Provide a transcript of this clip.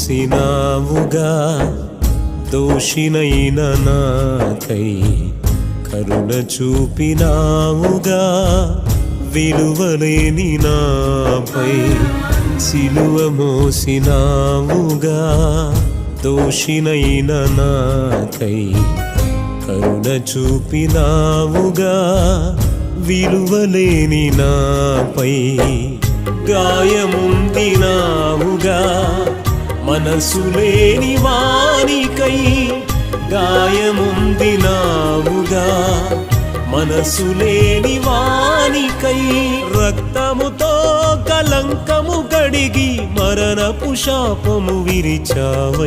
మోసినావుగా దోషినైన నాకై కరుణ చూపినావుగా విలువలేని నాపై సిలువ మోసినావుగా దోషినైన నాకై కరుణ చూపినావుగా విలువలేని నాపై గాయముందినావుగా మనసు లేని వానికై గాయముందినావుగా మనసు లేని వానికై రక్తముతో కలంకము కడిగి మరణపు శాపము విరిచావై